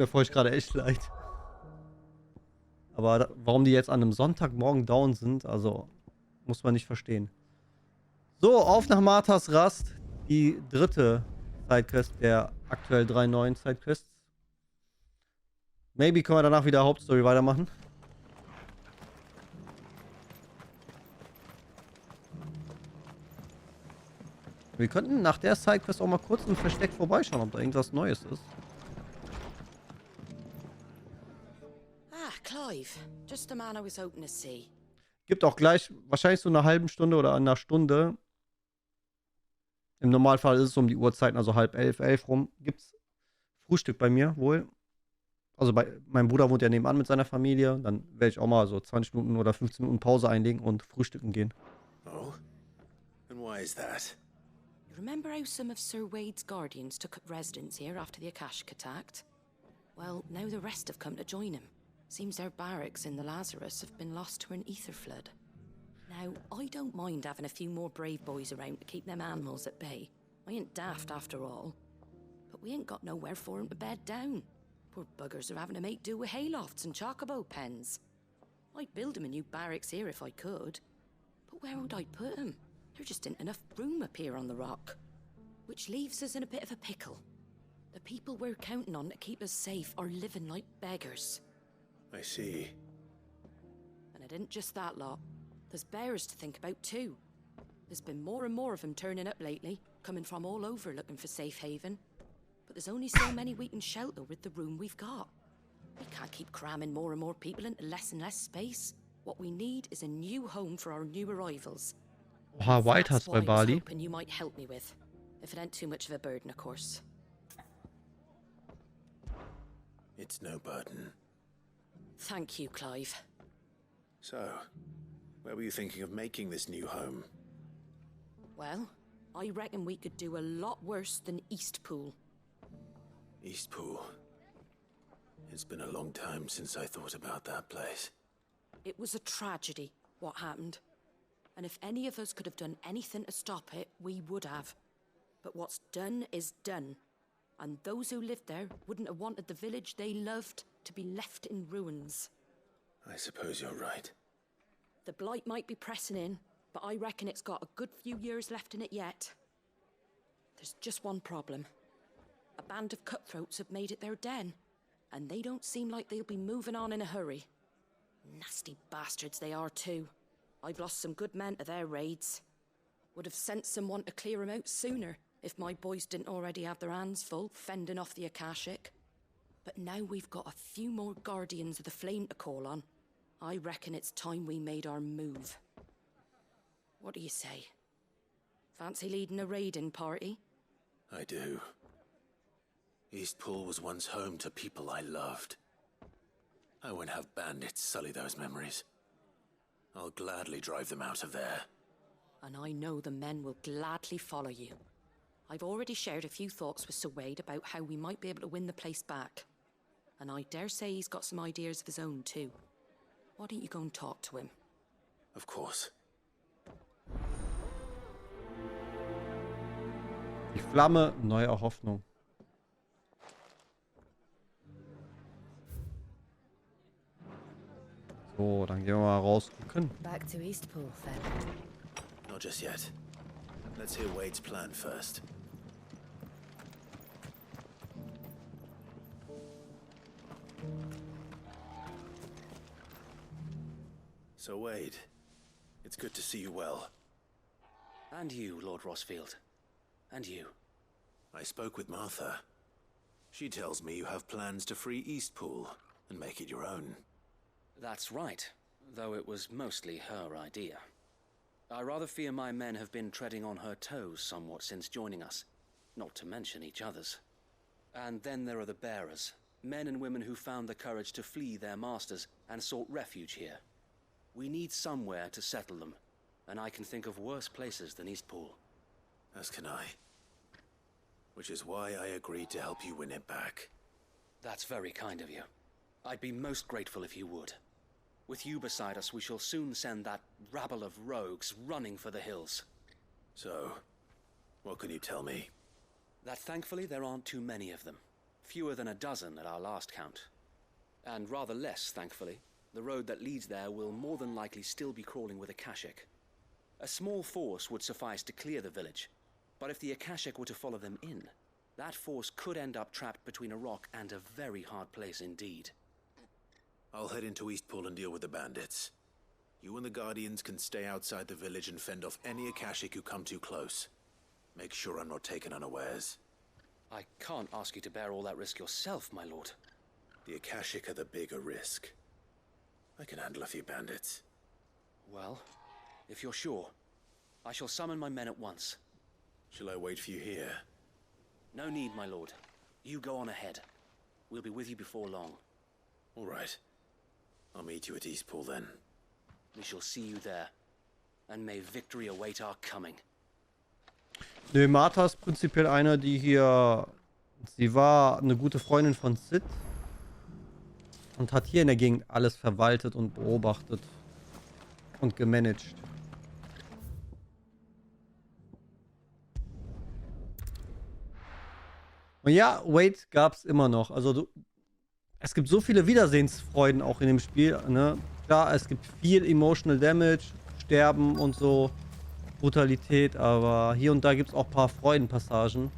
mir vorhin gerade echt leid. Aber warum die jetzt an einem Sonntagmorgen down sind, also muss man nicht verstehen. So, auf nach Marthas Rast. Die dritte Sidequest der aktuell 3 neuen Sidequests. Maybe können wir danach wieder Hauptstory weitermachen. Wir könnten nach der Sidequest auch mal kurz im Versteck vorbeischauen, ob da irgendwas Neues ist. Ah, Clive. Just the man I was hoping to see. Gibt auch gleich wahrscheinlich so eine halben Stunde oder einer Stunde. Im Normalfall ist es um die Uhrzeiten, also 10:30, 11 rum. Gibt's Frühstück bei mir wohl. Also mein Bruder wohnt ja nebenan mit seiner Familie. Dann werde ich auch mal so 20 Minuten oder 15 Minuten Pause einlegen und frühstücken gehen. Oh? And why is that? You remember how some of Sir Wade's guardians took up residence here after the Akashic attacked? Well, now the rest have come to join him. Seems their barracks in the Lazarus have been lost to an ether flood. Now, I don't mind having a few more brave boys around to keep them animals at bay. I ain't daft after all. But we ain't got nowhere for 'em to bed down. Poor buggers are having to make do with haylofts and chocobo pens. I'd build 'em a new barracks here if I could. But where would I put 'em? There just ain't enough room up here on the rock. Which leaves us in a bit of a pickle. The people we're counting on to keep us safe are living like beggars. I see. And it isn't just that lot. There's bears to think about too. There's been more and more of them turning up lately, coming from all over looking for safe haven. But there's only so many we can shelter with the room we've got. We can't keep cramming more and more people into less and less space. What we need is a new home for our new arrivals. Oha, White House bei That's what I was Bali. hoping you might help me with. If it ain't too much of a burden, of course. It's no burden. Thank you, Clive. So, where were you thinking of making this new home? Well, I reckon we could do a lot worse than Eastpool. Eastpool. It's been a long time since I thought about that place. It was a tragedy, what happened. And if any of us could have done anything to stop it, we would have. But what's done is done. And those who lived there wouldn't have wanted the village they loved to be left in ruins. I suppose you're right. The blight might be pressing in, but I reckon it's got a good few years left in it yet. There's just one problem. A band of cutthroats have made it their den, and they don't seem like they'll be moving on in a hurry. Nasty bastards they are too. I've lost some good men to their raids. Would have sent someone to clear 'em out sooner if my boys didn't already have their hands full fending off the Akashic. But now we've got a few more guardians of the flame to call on. I reckon it's time we made our move. What do you say? Fancy leading a raiding party? I do. Eastpool was once home to people I loved. I won't have bandits sully those memories. I'll gladly drive them out of there. And I know the men will gladly follow you. I've already shared a few thoughts with Sir Wade about how we might be able to win the place back. And I dare say he's got some ideas of his own too. Why don't you go and talk to him? Of course. Die Flamme neuer Hoffnung. So, dann gehen wir mal rausgucken. Back to Eastpool, then. Not just yet. Let's hear Wade's plan first. So Wade, it's good to see you well. And you, Lord Rossfield. And you. I spoke with Martha. She tells me you have plans to free Eastpool and make it your own. That's right, though it was mostly her idea. I rather fear my men have been treading on her toes somewhat since joining us, not to mention each other's. And then there are the bearers, men and women who found the courage to flee their masters and sought refuge here. We need somewhere to settle them, and I can think of worse places than Eastpool. As can I. Which is why I agreed to help you win it back. That's very kind of you. I'd be most grateful if you would. With you beside us, we shall soon send that rabble of rogues running for the hills. So, what can you tell me? That thankfully there aren't too many of them. Fewer than a dozen at our last count. And rather less, thankfully. The road that leads there will more than likely still be crawling with Akashic. A small force would suffice to clear the village, but if the Akashic were to follow them in, that force could end up trapped between a rock and a very hard place indeed. I'll head into Eastpool and deal with the bandits. You and the Guardians can stay outside the village and fend off any Akashic who come too close. Make sure I'm not taken unawares. I can't ask you to bear all that risk yourself, my lord. The Akashic are the bigger risk. I can handle a few bandits. Well, if you're sure, I shall summon my men at once. Shall I wait for you here? No need, my lord. You go on ahead. We'll be with you before long. All right. I'll meet you at Eastpool then. We shall see you there. And may victory await our coming. Nö, Martha ist prinzipiell eine, die hier... Sie war eine gute Freundin von Sid. Und hat hier in der Gegend alles verwaltet und beobachtet. Und gemanagt. Und ja, Wait gab's immer noch. Also es gibt so viele Wiedersehensfreuden auch in dem Spiel, ne? Klar, es gibt viel Emotional Damage, Sterben und so, Brutalität, aber hier und da gibt es auch ein paar Freudenpassagen,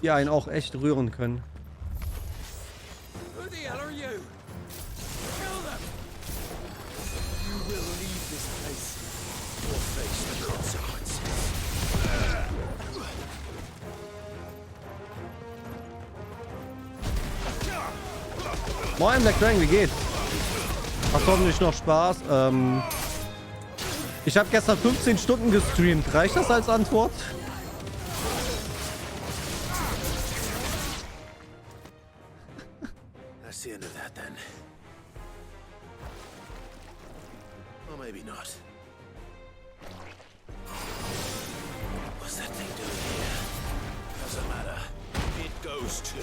die einen auch echt rühren können. Who the hell are you? Kill them! You will leave this place or face the consequences. Moin Black Dragon, wie geht's? Hast hoffentlich noch Spaß. Ich habe gestern 15 Stunden gestreamt. Reicht das als Antwort? That's the end of that then. Or maybe not. What's that thing doing here? Doesn't matter. It goes too.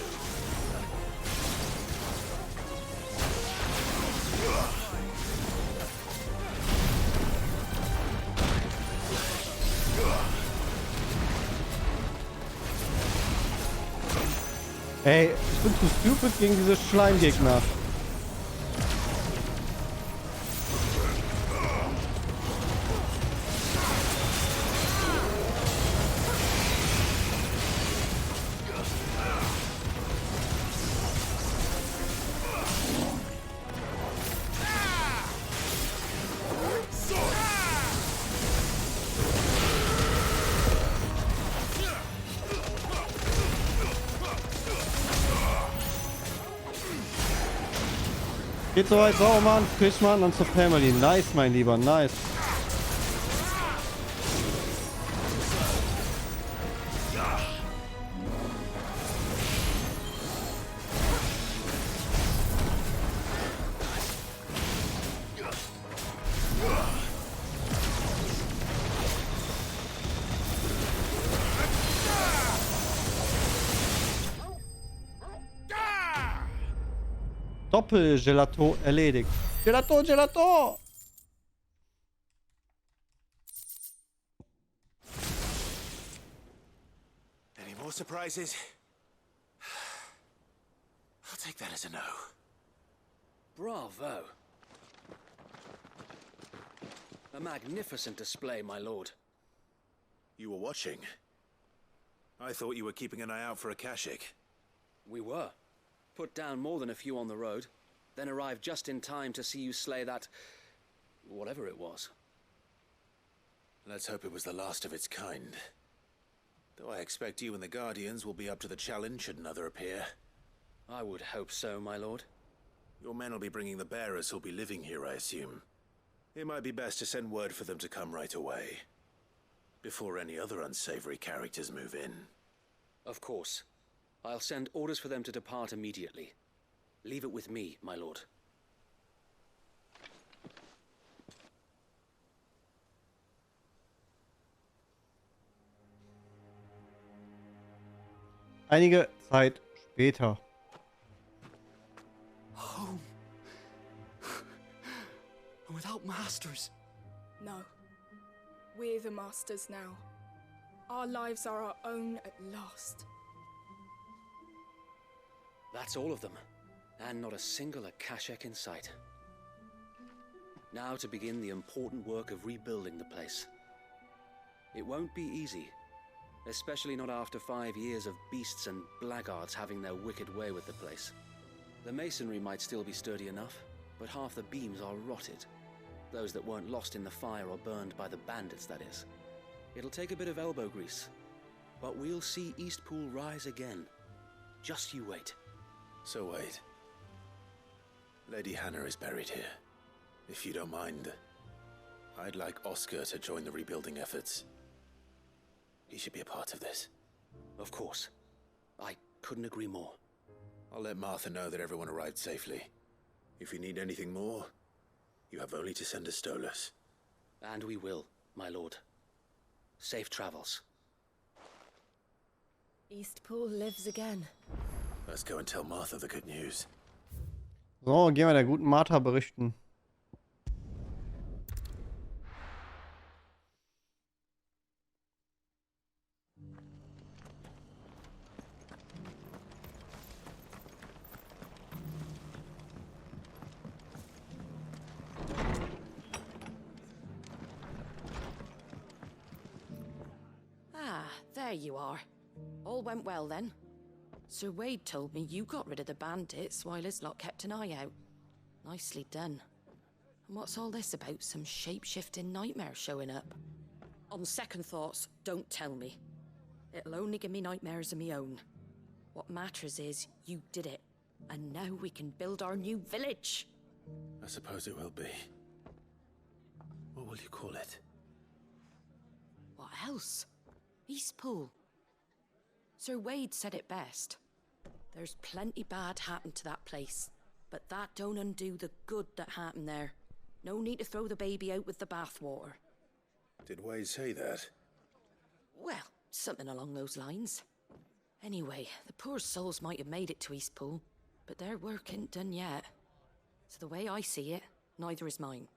Ey, ich bin zu stupid gegen diese Schleimgegner. Geht soweit, Sauermann, Fischmann und zur Family. Nice, mein Lieber, nice. Doppel-Gelato erledigt. Gelato, Gelato! Any more surprises? I'll take that as a no. Bravo. A magnificent display, my lord. You were watching. I thought you were keeping an eye out for Akashic. We were. Put down more than a few on the road, then arrived just in time to see you slay that... whatever it was. Let's hope it was the last of its kind. Though I expect you and the Guardians will be up to the challenge should another appear. I would hope so, my lord. Your men will be bringing the bearers who'll be living here, I assume. It might be best to send word for them to come right away, before any other unsavory characters move in. Of course. I'll send orders for them to depart immediately. Leave it with me, my lord. Einige Zeit später. Home. Without masters. No. We're the masters now. Our lives are our own at last. That's all of them, and not a single Akashek in sight. Now to begin the important work of rebuilding the place. It won't be easy, especially not after 5 years of beasts and blackguards having their wicked way with the place. The masonry might still be sturdy enough, but half the beams are rotted. Those that weren't lost in the fire or burned by the bandits, that is. It'll take a bit of elbow grease, but we'll see Eastpool rise again. Just you wait. So wait. Lady Hannah is buried here. If you don't mind, I'd like Oscar to join the rebuilding efforts. He should be a part of this. Of course. I couldn't agree more. I'll let Martha know that everyone arrived safely. If you need anything more, you have only to send a Stolas. And we will, my lord. Safe travels. Eastpool lives again. Let's go and tell Martha the good news. So, gehen wir der guten Martha berichten. There you are. All went well then. Sir Wade told me you got rid of the bandits while his lot kept an eye out. Nicely done. And what's all this about some shape-shifting nightmare showing up? On second thoughts, don't tell me. It'll only give me nightmares of me own. What matters is you did it. And now we can build our new village. I suppose it will be. What will you call it? What else? Eastpool. Sir Wade said it best. There's plenty bad happened to that place, but that don't undo the good that happened there. No need to throw the baby out with the bathwater. Did Wade say that? Well, something along those lines. Anyway, the poor souls might have made it to Eastpool, but their work ain't done yet. So the way I see it, neither is mine.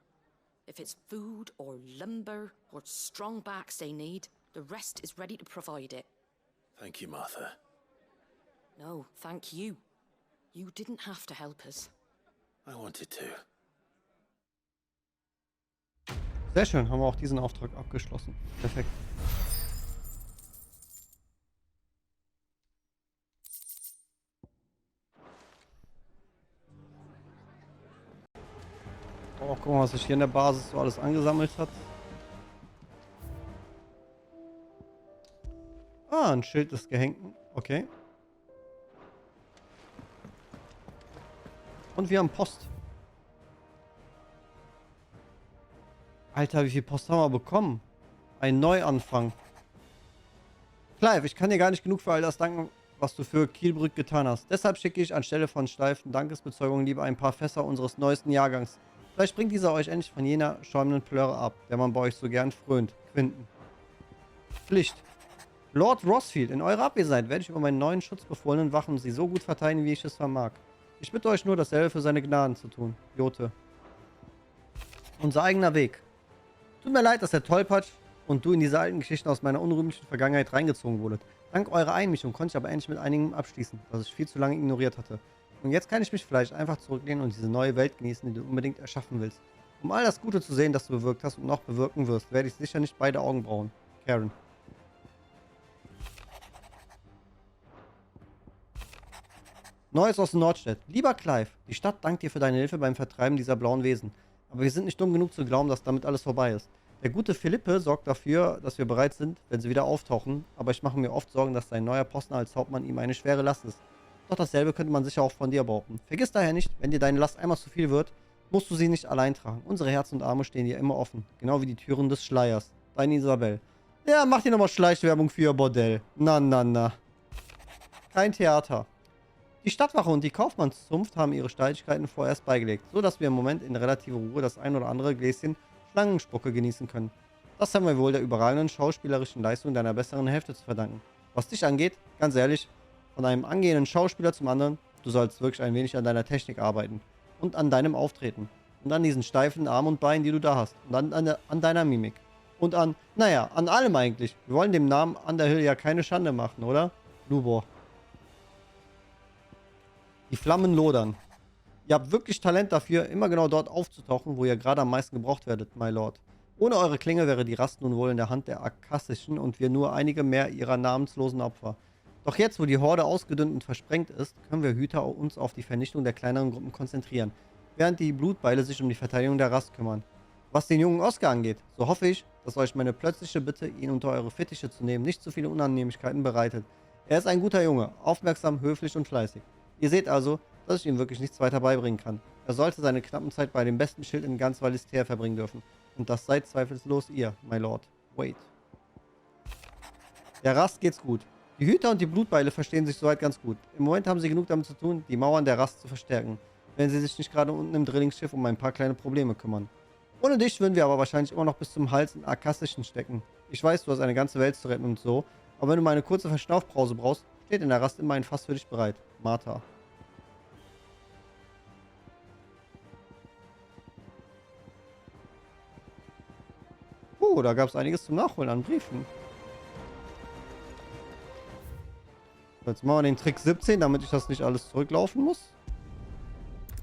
If it's food or lumber or strong backs they need, the rest is ready to provide it. Thank you, Martha. No, thank you. You didn't have to help us. I wanted to. Sehr schön, haben wir auch diesen Auftrag abgeschlossen. Perfekt. Oh, guck mal, was sich hier in der Basis so alles angesammelt hat. Ah, ein Schild des Gehängten. Okay. Und wir haben Post. Alter, wie viel Post haben wir bekommen? Ein Neuanfang. Clive, ich kann dir gar nicht genug für all das danken, was du für Kielbrück getan hast. Deshalb schicke ich anstelle von steifen Dankesbezeugungen lieber ein paar Fässer unseres neuesten Jahrgangs. Vielleicht bringt dieser euch endlich von jener schäumenden Plörre ab, der man bei euch so gern frönt. Quinten. Pflicht. Lord Rossfield, in eurer Abwesenheit werde ich über meinen neuen schutzbefohlenen Wachen sie so gut verteidigen, wie ich es vermag. Ich bitte euch nur, dasselbe für seine Gnaden zu tun. Jote. Unser eigener Weg. Tut mir leid, dass der Tollpatsch und du in diese alten Geschichten aus meiner unrühmlichen Vergangenheit reingezogen wurdet. Dank eurer Einmischung konnte ich aber endlich mit einigem abschließen, das ich viel zu lange ignoriert hatte. Und jetzt kann ich mich vielleicht einfach zurücklehnen und diese neue Welt genießen, die du unbedingt erschaffen willst. Um all das Gute zu sehen, das du bewirkt hast und noch bewirken wirst, werde ich sicher nicht beide Augen brauchen. Karen. Neues aus Nordstedt. Lieber Clive, die Stadt dankt dir für deine Hilfe beim Vertreiben dieser blauen Wesen. Aber wir sind nicht dumm genug zu glauben, dass damit alles vorbei ist. Der gute Philippe sorgt dafür, dass wir bereit sind, wenn sie wieder auftauchen, aber ich mache mir oft Sorgen, dass sein neuer Posten als Hauptmann ihm eine schwere Last ist. Doch dasselbe könnte man sicher auch von dir behaupten. Vergiss daher nicht, wenn dir deine Last einmal zu viel wird, musst du sie nicht allein tragen. Unsere Herzen und Arme stehen dir immer offen, genau wie die Türen des Schleiers. Deine Isabel. Ja, mach dir nochmal Schleichwerbung für ihr Bordell. Na, na, na. Kein Theater. Die Stadtwache und die Kaufmannszunft haben ihre Streitigkeiten vorerst beigelegt, so dass wir im Moment in relativer Ruhe das ein oder andere Gläschen Schlangenspucke genießen können. Das haben wir wohl der überragenden schauspielerischen Leistung deiner besseren Hälfte zu verdanken. Was dich angeht, ganz ehrlich, von einem angehenden Schauspieler zum anderen, du sollst wirklich ein wenig an deiner Technik arbeiten und an deinem Auftreten und an diesen steifen Armen und Beinen, die du da hast und an deiner Mimik und an, naja, an allem eigentlich. Wir wollen dem Namen Underhill ja keine Schande machen, oder? Lubor. Die Flammen lodern. Ihr habt wirklich Talent dafür, immer genau dort aufzutauchen, wo ihr gerade am meisten gebraucht werdet, my lord. Ohne eure Klinge wäre die Rast nun wohl in der Hand der Akassischen und wir nur einige mehr ihrer namenslosen Opfer. Doch jetzt, wo die Horde ausgedünnt und versprengt ist, können wir Hüter uns auf die Vernichtung der kleineren Gruppen konzentrieren, während die Blutbeile sich um die Verteidigung der Rast kümmern. Was den jungen Oscar angeht, so hoffe ich, dass euch meine plötzliche Bitte, ihn unter eure Fittiche zu nehmen, nicht zu viele Unannehmlichkeiten bereitet. Er ist ein guter Junge, aufmerksam, höflich und fleißig. Ihr seht also, dass ich ihm wirklich nichts weiter beibringen kann. Er sollte seine knappen Zeit bei dem besten Schild in ganz Valister verbringen dürfen. Und das seid zweifellos ihr, my lord. Wait. Der Rast geht's gut. Die Hüter und die Blutbeile verstehen sich soweit ganz gut. Im Moment haben sie genug damit zu tun, die Mauern der Rast zu verstärken, wenn sie sich nicht gerade unten im Drillingsschiff um ein paar kleine Probleme kümmern. Ohne dich würden wir aber wahrscheinlich immer noch bis zum Hals in Akassischen stecken. Ich weiß, du hast eine ganze Welt zu retten und so, aber wenn du mal eine kurze Verschnaufpause brauchst, steht in der Rast immer ein Fass für dich bereit. Martha. Da gab es einiges zum Nachholen an Briefen. Jetzt machen wir den Trick 17, damit ich das nicht alles zurücklaufen muss.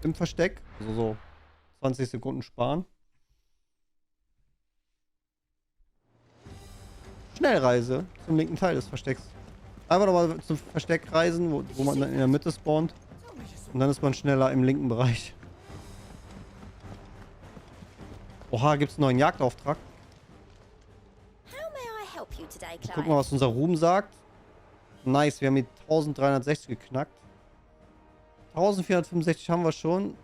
Im Versteck. Also so 20 Sekunden sparen. Schnellreise zum linken Teil des Verstecks. Einfach nochmal zum Versteck reisen, wo man dann in der Mitte spawnt. Und dann ist man schneller im linken Bereich. Oha, gibt es einen neuen Jagdauftrag? Gucken wir, was unser Ruhm sagt. Nice, wir haben die 1360 geknackt. 1465 haben wir schon.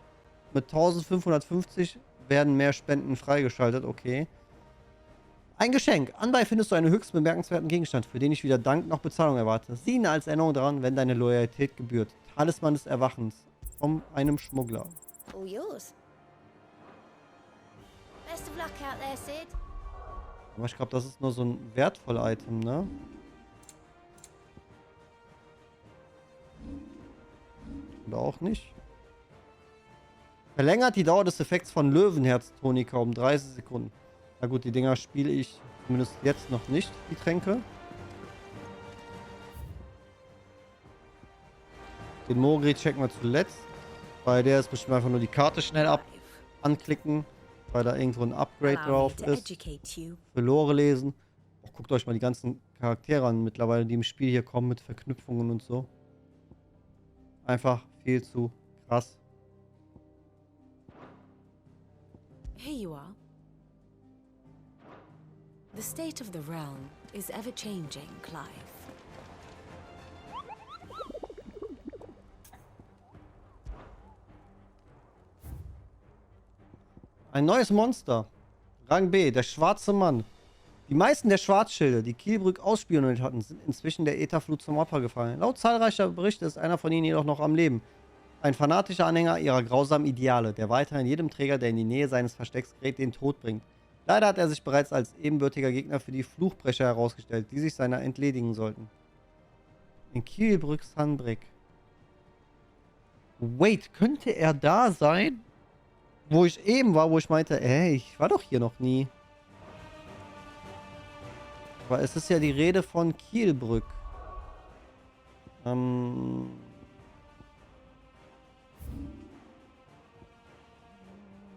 Mit 1550 werden mehr Spenden freigeschaltet. Okay. Ein Geschenk. Anbei findest du einen höchst bemerkenswerten Gegenstand, für den ich weder Dank noch Bezahlung erwarte. Sieh ihn als Erinnerung daran, wenn deine Loyalität gebührt. Talisman des Erwachens. Von einem Schmuggler. All yours. Best of luck out there, Sid. Aber ich glaube, das ist nur so ein wertvoller Item, ne? Oder auch nicht. Verlängert die Dauer des Effekts von Löwenherz-Tonika um 30 Sekunden. Na gut, die Dinger spiele ich zumindest jetzt noch nicht, die Tränke. Den Mogri checken wir zuletzt. Bei der ist bestimmt einfach nur die Karte schnell anklicken, weil da irgendwo ein Upgrade drauf ist. Für Lore lesen. Oh, guckt euch mal die ganzen Charaktere an mittlerweile, die im Spiel hier kommen mit Verknüpfungen und so. Einfach viel zu krass. Here you are. The state of the realm is ever changing, Clive. Ein neues Monster. Rang B, der schwarze Mann. Die meisten der Schwarzschilde, die Kielbrück ausspioniert hatten, sind inzwischen der Ätherflut zum Opfer gefallen. Laut zahlreicher Berichte ist einer von ihnen jedoch noch am Leben. Ein fanatischer Anhänger ihrer grausamen Ideale, der weiterhin jedem Träger, der in die Nähe seines Verstecks gerät, den Tod bringt. Leider hat er sich bereits als ebenbürtiger Gegner für die Fluchbrecher herausgestellt, die sich seiner entledigen sollten. In Kielbrücks Handbrick. Wait, könnte er da sein? Wo ich eben war, wo ich meinte, ey, ich war doch hier noch nie. Aber es ist ja die Rede von Kielbrück.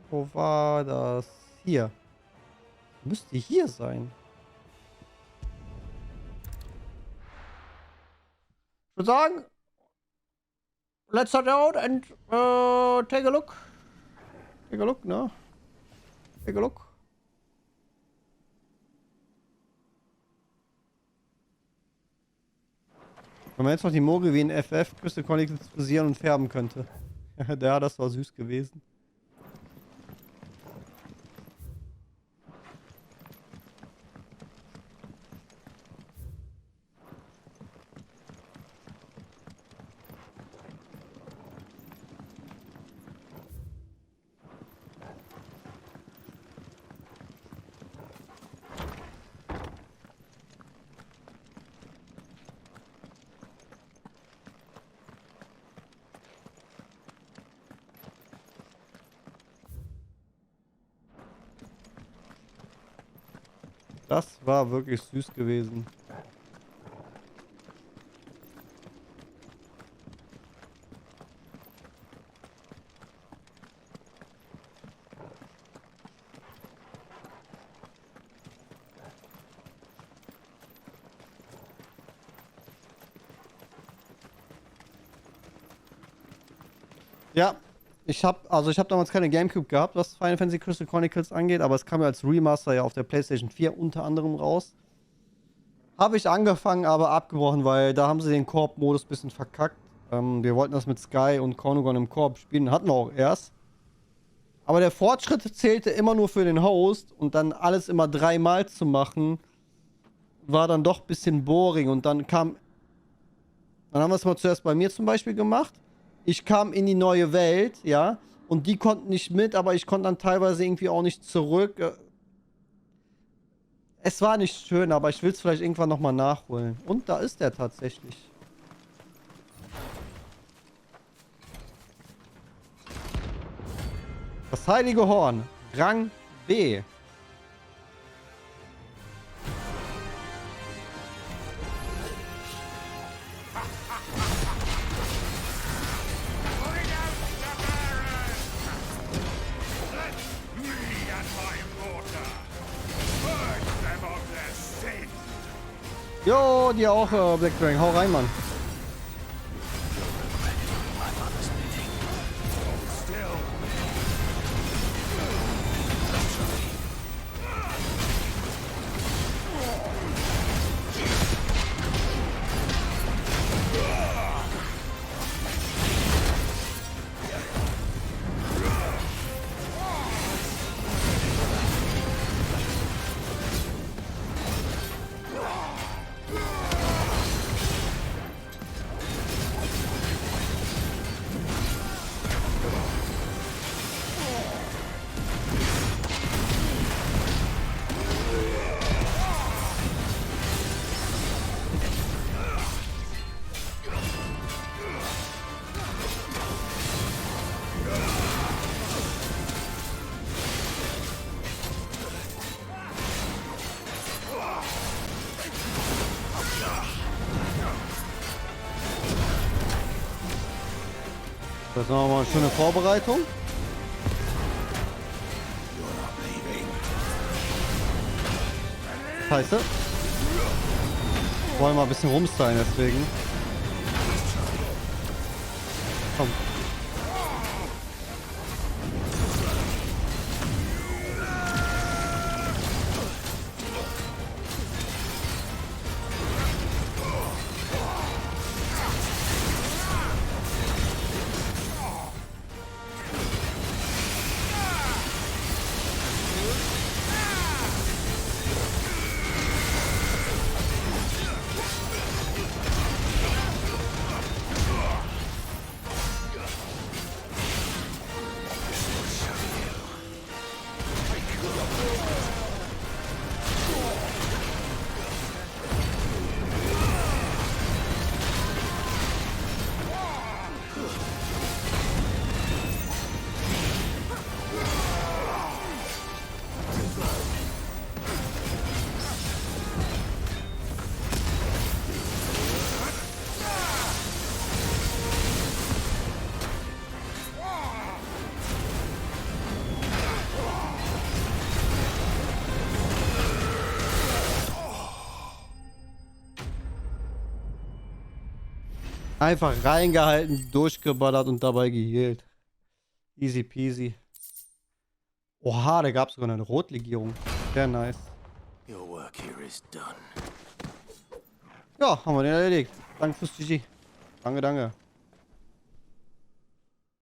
Wo war das? Hier. Müsste hier sein. Ich würde sagen, let's start out and take a look. Take a look, ne? Take a look. Wenn man jetzt noch die Mogel wie in FF kristallisieren und färben könnte. Ja, das war süß gewesen. Das war wirklich süß gewesen. Ja, ich habe damals keine Gamecube gehabt, was Final Fantasy Crystal Chronicles angeht, aber es kam ja als Remaster ja auf der PlayStation 4 unter anderem raus. Habe ich angefangen, aber abgebrochen, weil da haben sie den Koop-Modus ein bisschen verkackt. Wir wollten das mit Sky und Chronogon im Koop spielen, hatten wir auch erst. Aber der Fortschritt zählte immer nur für den Host und dann alles immer 3-mal zu machen, war dann doch ein bisschen boring. Und dann haben wir es mal zuerst bei mir zum Beispiel gemacht. Ich kam in die neue Welt, ja, und die konnten nicht mit, aber ich konnte dann teilweise irgendwie auch nicht zurück. Es war nicht schön, aber ich will es vielleicht irgendwann nochmal nachholen. Und da ist er tatsächlich. Das heilige Horn, Rang B. Jo, dir auch, Black Dragon. Hau rein, Mann. Das ist nochmal eine schöne Vorbereitung. Scheiße. Wollen mal ein bisschen rumstylen deswegen. Komm. Einfach reingehalten, durchgeballert und dabei geheilt. Easy peasy. Oha, da gab es sogar eine Rotlegierung. Sehr nice. Your work here is done. Ja, haben wir den erledigt. Danke fürs GG. Danke, danke.